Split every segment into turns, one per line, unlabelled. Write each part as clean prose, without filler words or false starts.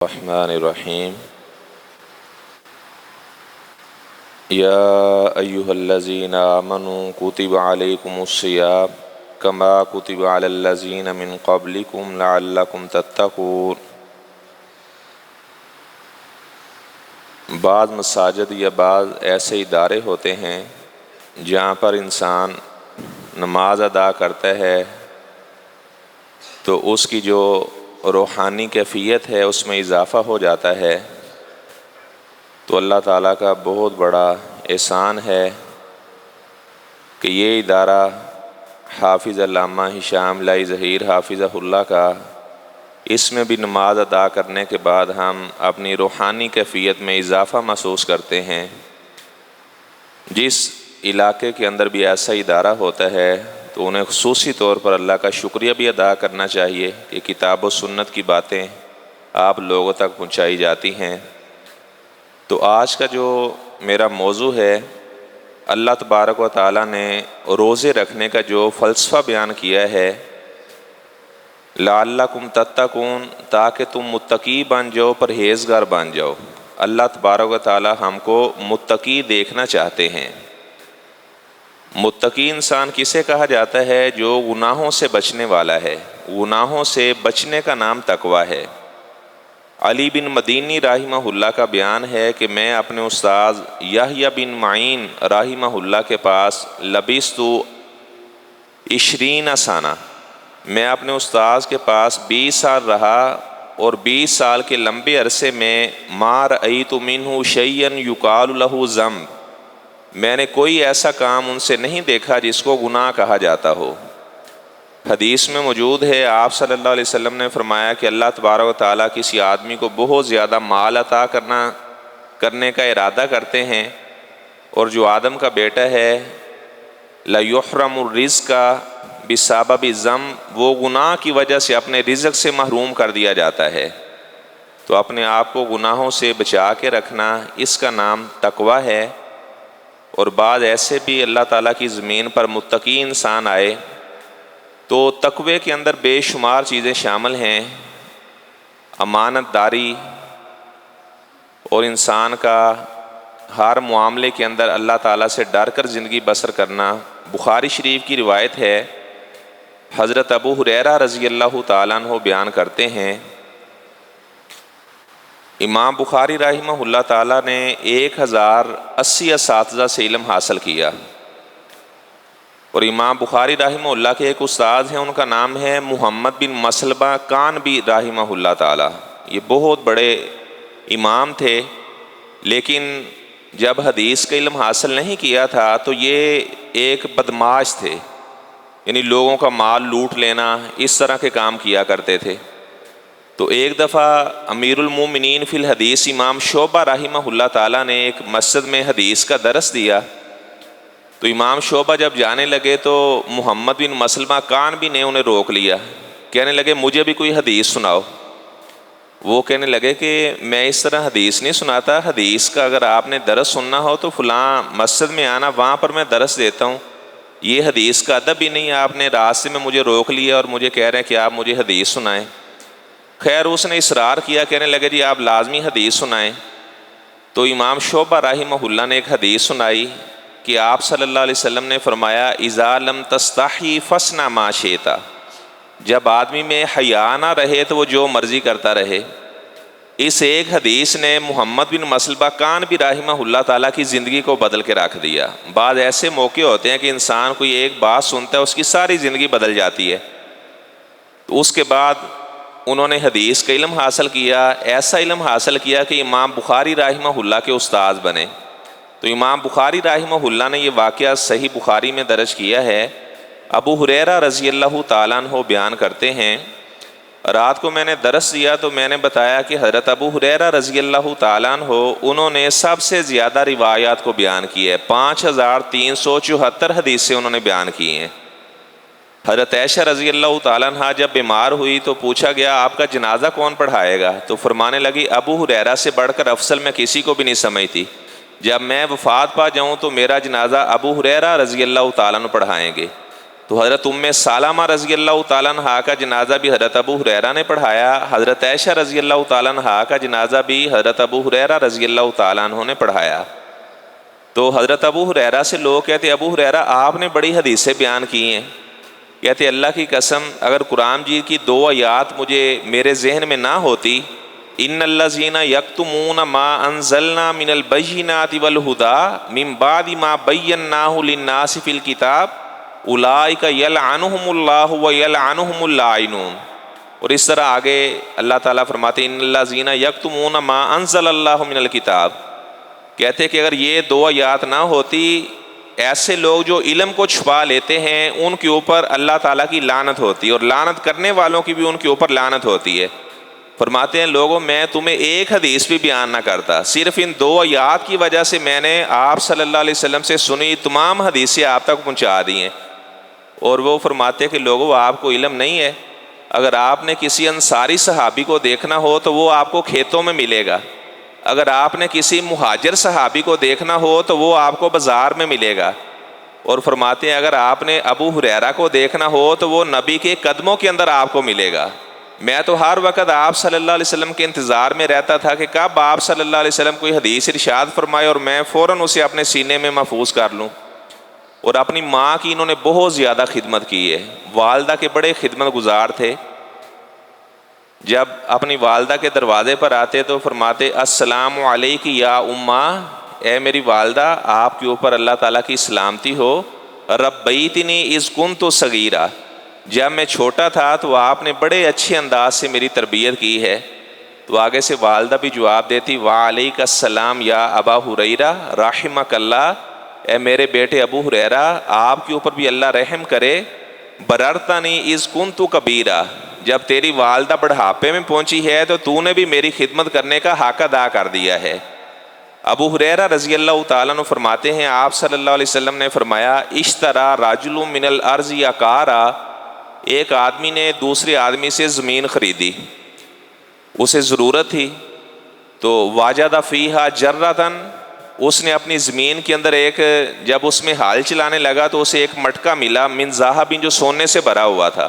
الرحمن الرحیم یا ایہا الذین آمنوا کتب علیکم الصیام کما کتب علی الذین من قبلکم لعلکم تتقون۔ بعض مساجد یا بعض ایسے ادارے ہوتے ہیں جہاں پر انسان نماز ادا کرتا ہے تو اس کی جو روحانی کیفیت ہے اس میں اضافہ ہو جاتا ہے، تو اللہ تعالیٰ کا بہت بڑا احسان ہے کہ یہ ادارہ حافظ علامہ ہشام لائی ظہیر حافظہ اللہ کا، اس میں بھی نماز ادا کرنے کے بعد ہم اپنی روحانی کیفیت میں اضافہ محسوس کرتے ہیں۔ جس علاقے کے اندر بھی ایسا ادارہ ہوتا ہے تو انہیں خصوصی طور پر اللہ کا شکریہ بھی ادا کرنا چاہیے کہ کتاب و سنت کی باتیں آپ لوگوں تک پہنچائی جاتی ہیں۔ تو آج کا جو میرا موضوع ہے، اللہ تبارک و تعالیٰ نے روزے رکھنے کا جو فلسفہ بیان کیا ہے، لعلکم تتقون، تاکہ تم متقی بن جاؤ، پرہیزگار بن جاؤ۔ اللہ تبارک و تعالیٰ ہم کو متقی دیکھنا چاہتے ہیں۔ متقی انسان کسے کہا جاتا ہے؟ جو گناہوں سے بچنے والا ہے۔ گناہوں سے بچنے کا نام تقویٰ ہے۔ علی بن مدینی رحمہ اللہ کا بیان ہے کہ میں اپنے استاذ یحییٰ بن معین رحمہ اللہ کے پاس لبثت 20 سنہ، میں اپنے استاذ کے پاس 20 سال رہا، اور 20 سال کے لمبے عرصے میں ما رأیت منہ شیئا یقال لہ ذنب، میں نے کوئی ایسا کام ان سے نہیں دیکھا جس کو گناہ کہا جاتا ہو۔ حدیث میں موجود ہے، آپ صلی اللہ علیہ وسلم نے فرمایا کہ اللہ تبارک و تعالیٰ کسی آدمی کو بہت زیادہ مال عطا کرنے کا ارادہ کرتے ہیں، اور جو آدم کا بیٹا ہے لَيُحْرَمُ الرِّزْقَ بِسَبَبِ الذَّنْبِ، وہ گناہ کی وجہ سے اپنے رزق سے محروم کر دیا جاتا ہے۔ تو اپنے آپ کو گناہوں سے بچا کے رکھنا، اس کا نام تقویٰ ہے۔ اور بعض ایسے بھی اللہ تعالیٰ کی زمین پر متقی انسان آئے تو تقوی کے اندر بے شمار چیزیں شامل ہیں، امانت داری، اور انسان کا ہر معاملے کے اندر اللہ تعالیٰ سے ڈر کر زندگی بسر کرنا۔ بخاری شریف کی روایت ہے، حضرت ابو ہریرہ رضی اللہ تعالیٰ عنہ بیان کرتے ہیں، امام بخاری رحمہ اللہ تعالیٰ نے 1080 اساتذہ سے علم حاصل کیا، اور امام بخاری رحمہ اللہ کے ایک استاد ہیں، ان کا نام ہے محمد بن مسلمہ کانبی رحمہ اللہ تعالیٰ۔ یہ بہت بڑے امام تھے، لیکن جب حدیث کا علم حاصل نہیں کیا تھا تو یہ ایک بدمعاش تھے، یعنی لوگوں کا مال لوٹ لینا، اس طرح کے کام کیا کرتے تھے۔ تو ایک دفعہ امیر المومنین فی الحدیث امام شعبہ رحمہ اللہ تعالیٰ نے ایک مسجد میں حدیث کا درس دیا، تو امام شعبہ جب جانے لگے تو محمد بن مسلمہ کانبی نے انہیں روک لیا، کہنے لگے مجھے بھی کوئی حدیث سناؤ۔ وہ کہنے لگے کہ میں اس طرح حدیث نہیں سناتا، حدیث کا اگر آپ نے درس سننا ہو تو فلاں مسجد میں آنا، وہاں پر میں درس دیتا ہوں، یہ حدیث کا ادب ہی نہیں، آپ نے راستے میں مجھے روک لیا اور مجھے کہہ رہے ہیں کہ آپ مجھے حدیث سنائیں۔ خیر اس نے اصرار کیا، کہنے لگے جی آپ لازمی حدیث سنائیں۔ تو امام شعبہ رحمہ اللہ نے ایک حدیث سنائی کہ آپ صلی اللہ علیہ وسلم نے فرمایا اذا لم تستحی فاصنع ما شئت، جب آدمی میں حیا نہ رہے تو وہ جو مرضی کرتا رہے۔ اس ایک حدیث نے محمد بن مسلمہ کانبی رحمہ اللہ تعالیٰ کی زندگی کو بدل کے رکھ دیا۔ بعض ایسے موقع ہوتے ہیں کہ انسان کوئی ایک بات سنتا ہے، اس کی ساری زندگی بدل جاتی ہے۔ تو اس کے بعد انہوں نے حدیث کا علم حاصل کیا، ایسا علم حاصل کیا کہ امام بخاری رحمہ اللہ کے استاد بنے۔ تو امام بخاری رحمہ اللہ نے یہ واقعہ صحیح بخاری میں درج کیا ہے۔ ابو ہریرہ رضی اللہ تعالیٰ عنہ بیان کرتے ہیں، رات کو میں نے درس دیا تو میں نے بتایا کہ حضرت ابو ہریرہ رضی اللہ تعالیٰ عنہ انہوں نے سب سے زیادہ روایات کو بیان کی ہے، 5374 حدیثیں انہوں نے بیان کی ہیں۔ حضرت عائشہ رضی اللہ تعالیٰ عنہ جب بیمار ہوئی تو پوچھا گیا آپ کا جنازہ کون پڑھائے گا؟ تو فرمانے لگی ابو ہریرہ سے بڑھ کر افضل میں کسی کو بھی نہیں سمجھتی، جب میں وفات پا جاؤں تو میرا جنازہ ابو ہریرہ رضی اللہ تعالیٰ عنہ پڑھائیں گے۔ تو حضرت سلمہ رضی اللہ تعالیٰ عنہ کا جنازہ بھی حضرت ابو ہریرہ نے پڑھایا، حضرت عائشہ رضی اللہ تعالیٰ عنہ کا جنازہ بھی حضرت ابو ہریرہ رضی اللہ تعالیٰ عنہ نے پڑھایا۔ تو حضرت ابو ہریرہ سے لوگ کہتے ابو ہریرہ آپ نے بڑی حدیثیں بیان کی ہیں، کہتے اللہ کی قسم اگر قرآن جی کی 2 آیات مجھے میرے ذہن میں نہ ہوتی، ان الذین یکتمون ما انزلنا من البینات والہدی من بعد ما بیناہ للناس فی الکتاب اولئک یلعنہم اللہ ویلعنہم اللاعنون۔ اور اس طرح آگے اللہ تعالیٰ فرماتے ان الذین یکتمون ما انزل اللہ من الکتاب، کہتے کہ اگر یہ 2 آیات نہ ہوتی، ایسے لوگ جو علم کو چھپا لیتے ہیں ان کے اوپر اللہ تعالیٰ کی لعنت ہوتی، اور لعنت کرنے والوں کی بھی ان کے اوپر لعنت ہوتی ہے۔ فرماتے ہیں لوگوں میں تمہیں ایک حدیث بھی بیان نہ کرتا، صرف ان 2 آیات کی وجہ سے میں نے آپ صلی اللہ علیہ وسلم سے سنی تمام حدیثیں آپ تک پہنچا دی ہیں۔ اور وہ فرماتے کہ لوگوں آپ کو علم نہیں ہے، اگر آپ نے کسی انصاری صحابی کو دیکھنا ہو تو وہ آپ کو کھیتوں میں ملے گا، اگر آپ نے کسی مہاجر صحابی کو دیکھنا ہو تو وہ آپ کو بازار میں ملے گا۔ اور فرماتے ہیں اگر آپ نے ابو ہریرہ کو دیکھنا ہو تو وہ نبی کے قدموں کے اندر آپ کو ملے گا۔ میں تو ہر وقت آپ صلی اللہ علیہ وسلم کے انتظار میں رہتا تھا کہ کب آپ صلی اللہ علیہ وسلم کوئی حدیث ارشاد فرمائے اور میں فوراً اسے اپنے سینے میں محفوظ کر لوں۔ اور اپنی ماں کی انہوں نے بہت زیادہ خدمت کی ہے، والدہ کے بڑے خدمت گزار تھے۔ جب اپنی والدہ کے دروازے پر آتے تو فرماتے السلام علیک یا اماں، اے میری والدہ آپ کے اوپر اللہ تعالیٰ کی سلامتی ہو، ربیتنی اذ کنت صغیرا، جب میں چھوٹا تھا تو آپ نے بڑے اچھے انداز سے میری تربیت کی ہے۔ تو آگے سے والدہ بھی جواب دیتی وعلیک السلام یا ابا ہریرہ رحمک اللہ، اے میرے بیٹے ابو ہریرہ آپ کے اوپر بھی اللہ رحم کرے، بررتنی اذ کنت کبیرا، جب تیری والدہ بڑھاپے میں پہنچی ہے تو تو نے بھی میری خدمت کرنے کا حق ادا کر دیا ہے۔ ابو ہریرہ رضی اللہ تعالیٰ عنہ فرماتے ہیں آپ صلی اللہ علیہ وسلم نے فرمایا اشترى رجل من الارض عقارا، ایک آدمی نے دوسرے آدمی سے زمین خریدی، اسے ضرورت تھی، تو واجد فیہا جرۃ، اس نے اپنی زمین کے اندر جب اس میں ہال چلانے لگا تو اسے ایک مٹکا ملا من ذہب، جو سونے سے بھرا ہوا تھا۔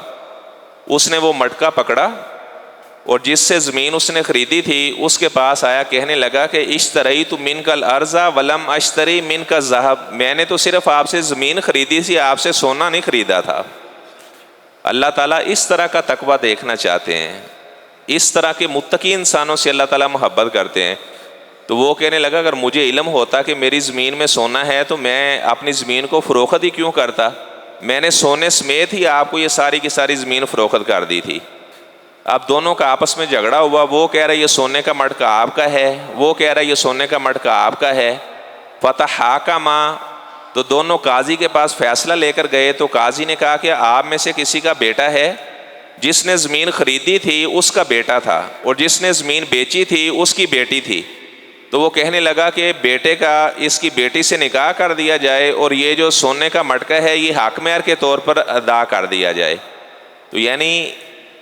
اس نے وہ مٹکا پکڑا اور جس سے زمین اس نے خریدی تھی اس کے پاس آیا، کہنے لگا کہ اشتریت منک الارض ولم اشتری منک الذہب، میں نے تو صرف آپ سے زمین خریدی تھی، آپ سے سونا نہیں خریدا تھا۔ اللہ تعالیٰ اس طرح کا تقوی دیکھنا چاہتے ہیں، اس طرح کے متقی انسانوں سے اللہ تعالیٰ محبت کرتے ہیں۔ تو وہ کہنے لگا اگر مجھے علم ہوتا کہ میری زمین میں سونا ہے تو میں اپنی زمین کو فروخت ہی کیوں کرتا، میں نے سونے سمیت ہی آپ کو یہ ساری کی ساری زمین فروخت کر دی تھی۔ اب دونوں کا آپس میں جھگڑا ہوا، وہ کہہ رہا ہے یہ سونے کا مٹکا آپ کا ہے، وہ کہہ رہا ہے یہ سونے کا مٹکا آپ کا ہے۔ فتحاکما، تو دونوں قاضی کے پاس فیصلہ لے کر گئے، تو قاضی نے کہا کہ آپ میں سے کسی کا بیٹا ہے، جس نے زمین خریدی تھی اس کا بیٹا تھا اور جس نے زمین بیچی تھی اس کی بیٹی تھی۔ تو وہ کہنے لگا کہ بیٹے کا اس کی بیٹی سے نکاح کر دیا جائے اور یہ جو سونے کا مٹکا ہے یہ حق مہر کے طور پر ادا کر دیا جائے۔ تو یعنی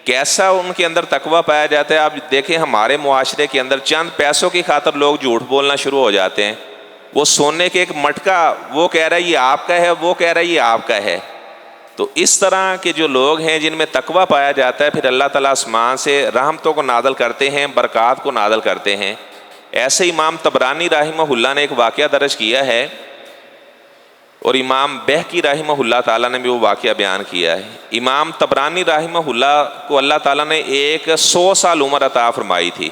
کیسا ان کے اندر تقویٰ پایا جاتا ہے۔ آپ دیکھیں ہمارے معاشرے کے اندر چند پیسوں کی خاطر لوگ جھوٹ بولنا شروع ہو جاتے ہیں۔ وہ سونے کے ایک مٹکا، وہ کہہ رہا ہے یہ آپ کا ہے، وہ کہہ رہا ہے یہ آپ کا ہے۔ تو اس طرح کے جو لوگ ہیں جن میں تقویٰ پایا جاتا ہے، پھر اللہ تعالیٰ آسمان سے رحمتوں کو نازل کرتے ہیں، برکات کو نازل کرتے ہیں۔ ایسے امام طبرانی رحمہ اللہ نے ایک واقعہ درج کیا ہے اور امام بہقی رحمہ اللہ تعالیٰ نے بھی وہ واقعہ بیان کیا ہے۔ امام طبرانی رحمہ اللہ کو اللہ تعالیٰ نے 100 سال عمر عطا فرمائی تھی۔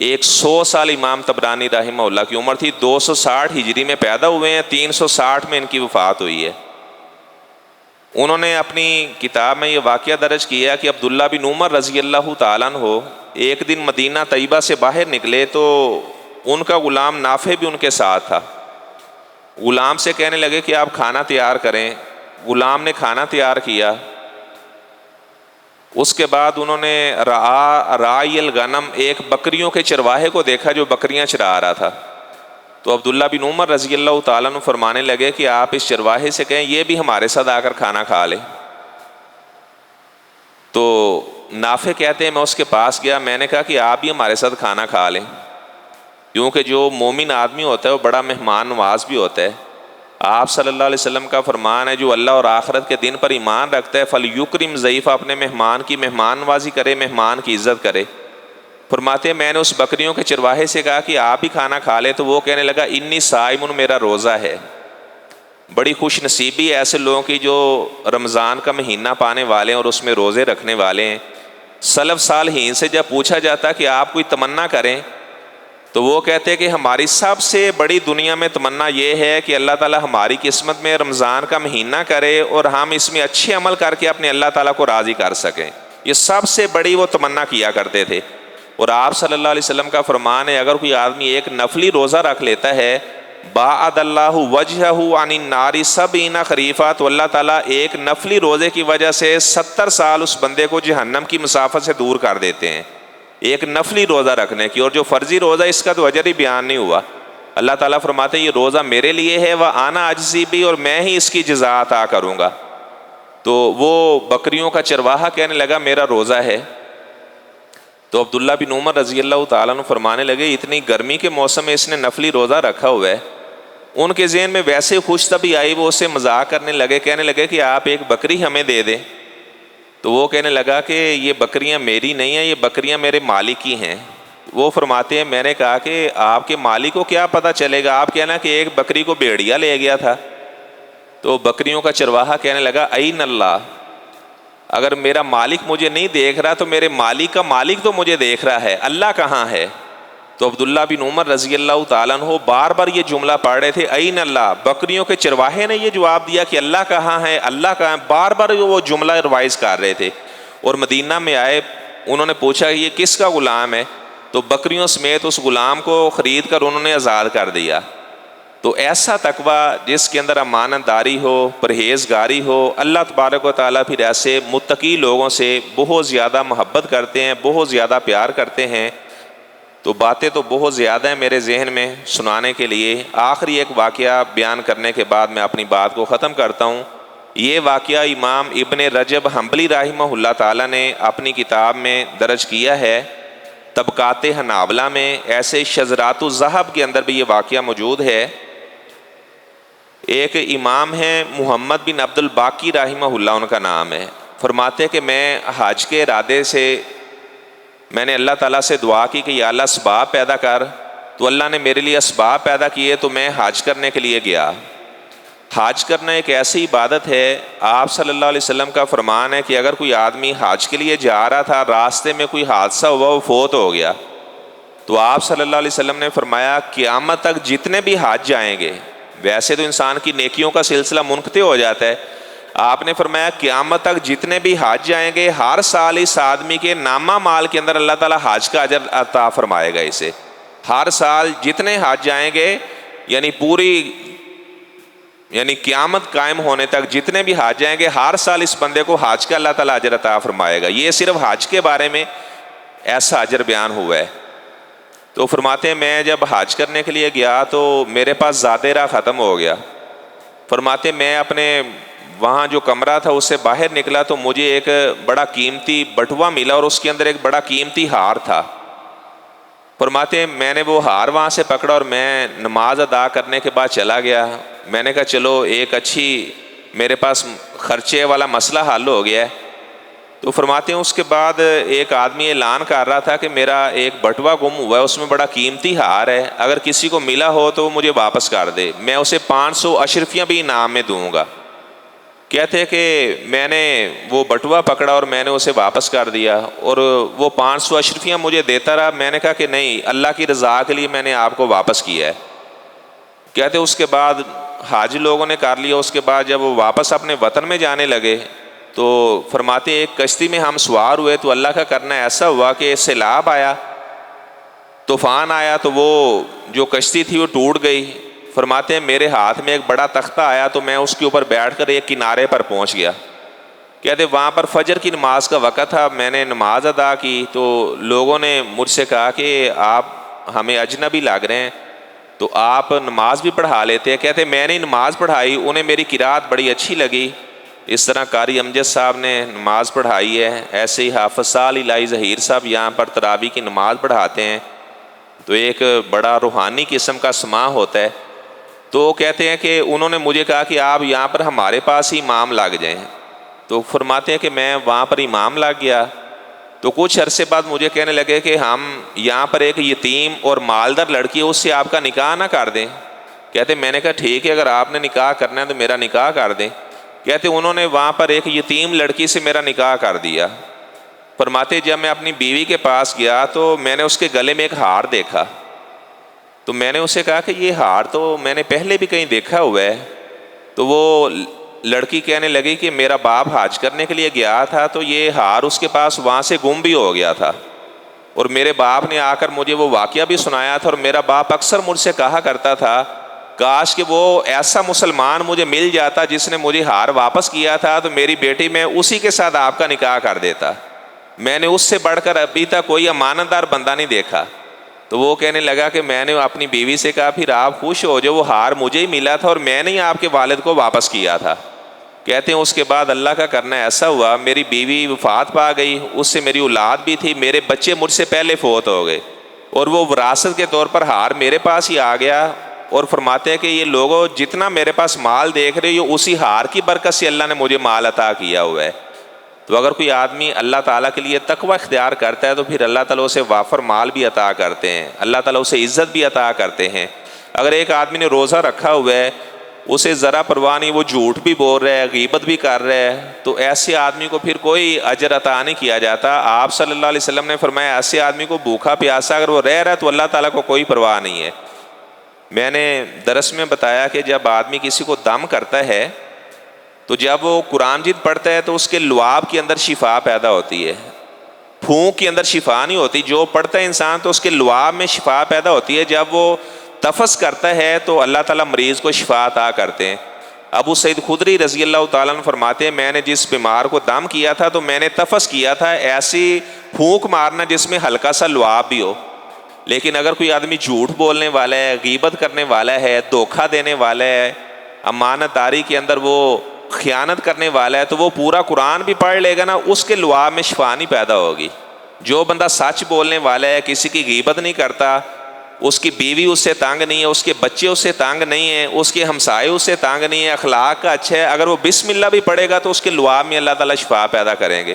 100 سال امام طبرانی رحمہ اللہ کی عمر تھی۔ 260 ہجری میں پیدا ہوئے ہیں، 360 میں ان کی وفات ہوئی ہے۔ انہوں نے اپنی کتاب میں یہ واقعہ درج کیا کہ عبداللہ بن عمر رضی اللہ تعالیٰ عنہ ایک دن مدینہ طیبہ سے باہر نکلے تو ان کا غلام نافع بھی ان کے ساتھ تھا۔ غلام سے کہنے لگے کہ آپ کھانا تیار کریں۔ غلام نے کھانا تیار کیا۔ اس کے بعد انہوں نے راعی الغنم، ایک بکریوں کے چرواہے کو دیکھا جو بکریاں چرا رہا تھا۔ تو عبداللہ بن عمر رضی اللہ تعالیٰ عنہ فرمانے لگے کہ آپ اس چرواہے سے کہیں یہ بھی ہمارے ساتھ آ کر کھانا کھا لے۔ تو نافع کہتے ہیں میں اس کے پاس گیا، میں نے کہا کہ آپ بھی ہمارے ساتھ کھانا کھا لیں، کیونکہ جو مومن آدمی ہوتا ہے وہ بڑا مہمان نواز بھی ہوتا ہے۔ آپ صلی اللہ علیہ وسلم کا فرمان ہے جو اللہ اور آخرت کے دن پر ایمان رکھتا ہے فَلْيُكْرِمْ ضَيْفَ، اپنے مہمان کی مہمان نوازی کرے، مہمان کی عزت کرے۔ فرماتے ہیں میں نے اس بکریوں کے چرواہے سے کہا کہ آپ ہی کھانا کھا لے، تو وہ کہنے لگا انی صائم، میرا روزہ ہے۔ بڑی خوش نصیبی ہے ایسے لوگوں کی جو رمضان کا مہینہ پانے والے ہیں اور اس میں روزے رکھنے والے ہیں۔ سلف صالحین سے جب پوچھا جاتا کہ آپ کوئی تمنا کریں تو وہ کہتے کہ ہماری سب سے بڑی دنیا میں تمنا یہ ہے کہ اللہ تعالیٰ ہماری قسمت میں رمضان کا مہینہ کرے اور ہم اس میں اچھے عمل کر کے اپنے اللہ تعالیٰ کو راضی کر سکیں۔ یہ سب سے بڑی وہ تمنا کیا کرتے تھے۔ اور آپ صلی اللہ علیہ وسلم کا فرمان ہے اگر کوئی آدمی ایک نفلی روزہ رکھ لیتا ہے باعد اللہ وجہہ عن النار 70 خریفہ، تو اللہ تعالیٰ ایک نفلی روزے کی وجہ سے 70 سال اس بندے کو جہنم کی مسافت سے دور کر دیتے ہیں، ایک نفلی روزہ رکھنے کی۔ اور جو فرضی روزہ اس کا تو اجر ہی بیان نہیں ہوا۔ اللہ تعالیٰ فرماتے ہیں یہ روزہ میرے لیے ہے وَأَنَا أَجْزِي بِهِ، اور میں ہی اس کی جزا عطا کروں گا۔ تو وہ بکریوں کا چرواہا کہنے لگا میرا روزہ ہے۔ تو عبداللہ بن عمر رضی اللہ تعالیٰ عنہ فرمانے لگے اتنی گرمی کے موسم میں اس نے نفلی روزہ رکھا ہوا ہے۔ ان کے ذہن میں ویسے خوش طبی آئی، وہ اسے مذاق کرنے لگے، کہنے لگے کہ آپ ایک بکری ہمیں دے دیں۔ تو وہ کہنے لگا کہ یہ بکریاں میری نہیں ہیں، یہ بکریاں میرے مالک کی ہیں۔ وہ فرماتے ہیں میں نے کہا کہ آپ کے مالک کو کیا پتہ چلے گا، آپ کہنا کہ ایک بکری کو بھیڑیا لے گیا تھا۔ تو بکریوں کا چرواہا کہنے لگا این اللہ، اگر میرا مالک مجھے نہیں دیکھ رہا تو میرے مالک کا مالک تو مجھے دیکھ رہا ہے، اللہ کہاں ہے؟ تو عبداللہ بن عمر رضی اللہ تعالیٰ عنہ بار بار یہ جملہ پڑھ رہے تھے این اللہ، بکریوں کے چرواہے نے یہ جواب دیا کہ اللہ کہاں ہے، اللہ کہاں ہے، بار بار وہ جملہ ریوائز کر رہے تھے۔ اور مدینہ میں آئے، انہوں نے پوچھا یہ کس کا غلام ہے؟ تو بکریوں سمیت اس غلام کو خرید کر انہوں نے آزاد کر دیا۔ تو ایسا تقوی جس کے اندر امانت داری ہو، پرہیزگاری ہو، اللہ تبارک و تعالیٰ پھر ایسے متقی لوگوں سے بہت زیادہ محبت کرتے ہیں، بہت زیادہ پیار کرتے ہیں۔ تو باتیں تو بہت زیادہ ہیں میرے ذہن میں سنانے کے لیے، آخری ایک واقعہ بیان کرنے کے بعد میں اپنی بات کو ختم کرتا ہوں۔ یہ واقعہ امام ابن رجب حنبلی رحمہ اللہ تعالیٰ نے اپنی کتاب میں درج کیا ہے، طبقات حنابلہ میں، ایسے شذرات الذہب کے اندر بھی یہ واقعہ موجود ہے۔ ایک امام ہیں محمد بن عبد الباقی رحمہ اللہ ان کا نام ہے، فرماتے کہ میں حج کے ارادے سے میں نے اللہ تعالیٰ سے دعا کی کہ یا اللہ اسباب پیدا کر، تو اللہ نے میرے لیے اسباب پیدا کیے، تو میں حج کرنے کے لیے گیا۔ حج کرنا ایک ایسی عبادت ہے، آپ صلی اللہ علیہ وسلم کا فرمان ہے کہ اگر کوئی آدمی حج کے لیے جا رہا تھا، راستے میں کوئی حادثہ ہوا، وہ فوت ہو گیا، تو آپ صلی اللہ علیہ وسلم نے فرمایا قیامت تک جتنے بھی حج جائیں گے، ویسے تو انسان کی نیکیوں کا سلسلہ منقطع ہو جاتا ہے، آپ نے فرمایا قیامت تک جتنے بھی حج جائیں گے، ہر سال اس آدمی کے نامہ مال کے اندر اللہ تعالیٰ حج کا اجر عطا فرمائے گا اسے۔ ہر سال جتنے حج جائیں گے، یعنی قیامت قائم ہونے تک جتنے بھی حج جائیں گے، ہر سال اس بندے کو حج کا اللہ تعالیٰ اجر عطا فرمائے گا۔ یہ صرف حج کے بارے میں ایسا اجر بیان ہوا ہے۔ تو فرماتے ہیں میں جب حج کرنے کے لیے گیا تو میرے پاس زاد راہ ختم ہو گیا۔ فرماتے میں اپنے وہاں جو کمرہ تھا اس سے باہر نکلا تو مجھے ایک بڑا قیمتی بٹوا ملا اور اس کے اندر ایک بڑا قیمتی ہار تھا۔ فرماتے ہیں میں نے وہ ہار وہاں سے پکڑا اور میں نماز ادا کرنے کے بعد چلا گیا۔ میں نے کہا چلو ایک اچھی میرے پاس خرچے والا مسئلہ حل ہو گیا ہے۔ تو فرماتے ہیں اس کے بعد ایک آدمی اعلان کر رہا تھا کہ میرا ایک بٹوا گم ہوا ہے، اس میں بڑا قیمتی ہار ہے، اگر کسی کو ملا ہو تو وہ مجھے واپس کر دے، میں اسے 500 اشرفیاں بھی انعام میں دوں گا۔ کہتے کہ میں نے وہ بٹوا پکڑا اور میں نے اسے واپس کر دیا اور وہ 500 اشرفیاں مجھے دیتا رہا۔ میں نے کہا کہ نہیں، اللہ کی رضا کے لیے میں نے آپ کو واپس کیا ہے۔ کہتے اس کے بعد حاجی لوگوں نے کر لیا۔ اس کے بعد جب وہ واپس اپنے وطن میں جانے لگے تو فرماتے ایک کشتی میں ہم سوار ہوئے تو اللہ کا کرنا ایسا ہوا کہ سیلاب آیا، طوفان آیا، تو وہ جو کشتی تھی وہ ٹوٹ گئی۔ فرماتے ہیں میرے ہاتھ میں ایک بڑا تختہ آیا تو میں اس کے اوپر بیٹھ کر ایک کنارے پر پہنچ گیا۔ کہتے وہاں پر فجر کی نماز کا وقت تھا، میں نے نماز ادا کی تو لوگوں نے مجھ سے کہا کہ آپ ہمیں اجنبی لگ رہے ہیں تو آپ نماز بھی پڑھا لیتے ہیں۔ کہتے میں نے نماز پڑھائی، انہیں میری قرات بڑی اچھی لگی۔ اس طرح قاری امجد صاحب نے نماز پڑھائی ہے، ایسے ہی حافظ صالح الہی ظہیر صاحب یہاں پر تراویح کی نماز پڑھاتے ہیں۔ تو ایک بڑا روحانی قسم کا سماع ہوتا ہے۔ تو کہتے ہیں کہ انہوں نے مجھے کہا کہ آپ یہاں پر ہمارے پاس ہی امام لگ جائیں. تو فرماتے ہیں کہ میں وہاں پر امام لگ گیا. تو کچھ عرصے بعد مجھے کہنے لگے کہ ہم یہاں پر ایک یتیم اور مالدار لڑکی ہے، اس سے آپ کا نکاح نہ کر دیں. کہتے میں نے کہا ٹھیک ہے، اگر آپ نے نکاح کرنا ہے تو میرا نکاح کر دیں. کہتے انہوں نے وہاں پر ایک یتیم لڑکی سے میرا نکاح کر دیا. فرماتے جب میں اپنی بیوی کے پاس گیا تو میں نے اس کے گلے میں ایک ہار دیکھا. تو میں نے اسے کہا کہ یہ ہار تو میں نے پہلے بھی کہیں دیکھا ہوا ہے. تو وہ لڑکی کہنے لگی کہ میرا باپ حج کرنے کے لیے گیا تھا تو یہ ہار اس کے پاس وہاں سے گم بھی ہو گیا تھا، اور میرے باپ نے آ کر مجھے وہ واقعہ بھی سنایا تھا. اور میرا باپ اکثر مجھ سے کہا کرتا تھا کاش کہ وہ ایسا مسلمان مجھے مل جاتا جس نے مجھے ہار واپس کیا تھا تو میری بیٹی میں اسی کے ساتھ آپ کا نکاح کر دیتا. میں نے اس سے بڑھ کر ابھی تک کوئی امانت دار بندہ نہیں دیکھا. تو وہ کہنے لگا کہ میں نے اپنی بیوی سے کہا پھر آپ خوش ہو جو وہ ہار مجھے ہی ملا تھا اور میں نے ہی آپ کے والد کو واپس کیا تھا. کہتے ہیں اس کے بعد اللہ کا کرنا ایسا ہوا میری بیوی وفات پا گئی، اس سے میری اولاد بھی تھی، میرے بچے مجھ سے پہلے فوت ہو گئے، اور وہ وراثت کے طور پر ہار میرے پاس ہی آ گیا. اور فرماتے ہیں کہ یہ لوگوں جتنا میرے پاس مال دیکھ رہے ہو اسی ہار کی برکت سے اللہ نے مجھے مال عطا کیا ہوا ہے. تو اگر کوئی آدمی اللہ تعالیٰ کے لیے تقوی اختیار کرتا ہے تو پھر اللہ تعالیٰ اسے وافر مال بھی عطا کرتے ہیں، اللہ تعالیٰ اسے عزت بھی عطا کرتے ہیں. اگر ایک آدمی نے روزہ رکھا ہوا ہے اسے ذرا پرواہ نہیں، وہ جھوٹ بھی بول رہا ہے، غیبت بھی کر رہا ہے، تو ایسے آدمی کو پھر کوئی اجر عطا نہیں کیا جاتا. آپ صلی اللہ علیہ وسلم نے فرمایا ایسے آدمی کو بھوکا پیاسا اگر وہ رہ رہا ہے تو اللہ تعالیٰ کو کوئی پرواہ نہیں ہے. میں نے درس میں بتایا کہ جب آدمی کسی کو دم کرتا ہے تو جب وہ قرآن مجید پڑھتا ہے تو اس کے لعاب کے اندر شفا پیدا ہوتی ہے، پھونک کے اندر شفا نہیں ہوتی. جو پڑھتا ہے انسان تو اس کے لعاب میں شفا پیدا ہوتی ہے. جب وہ تفس کرتا ہے تو اللہ تعالیٰ مریض کو شفا عطا کرتے ہیں. ابو سعید خدری رضی اللہ تعالیٰ عنہ فرماتے ہیں میں نے جس بیمار کو دم کیا تھا تو میں نے تفس کیا تھا، ایسی پھونک مارنا جس میں ہلکا سا لعاب بھی ہو. لیکن اگر کوئی آدمی جھوٹ بولنے والا ہے، غیبت کرنے والا ہے، دھوکہ دینے والا ہے، امانت داری کے اندر وہ خیانت کرنے والا ہے، تو وہ پورا قرآن بھی پڑھ لے گا نا اس کے لعاب میں شفا نہیں پیدا ہوگی. جو بندہ سچ بولنے والا ہے، کسی کی غیبت نہیں کرتا، اس کی بیوی اس سے تنگ نہیں ہے، اس کے بچے اس سے تنگ نہیں ہیں، اس کے ہمسائے اس سے تنگ نہیں ہے، اخلاق کا اچھا ہے، اگر وہ بسم اللہ بھی پڑھے گا تو اس کے لعاب میں اللہ تعالیٰ شفا پیدا کریں گے.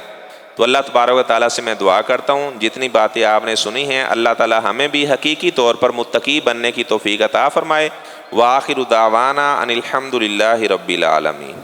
تو اللہ تبارک و تعالیٰ سے میں دعا کرتا ہوں جتنی باتیں آپ نے سنی ہیں اللہ تعالیٰ ہمیں بھی حقیقی طور پر متقی بننے کی توفیق عطا فرمائے. وآخر دعوانا ان الحمد للہ رب العالمین.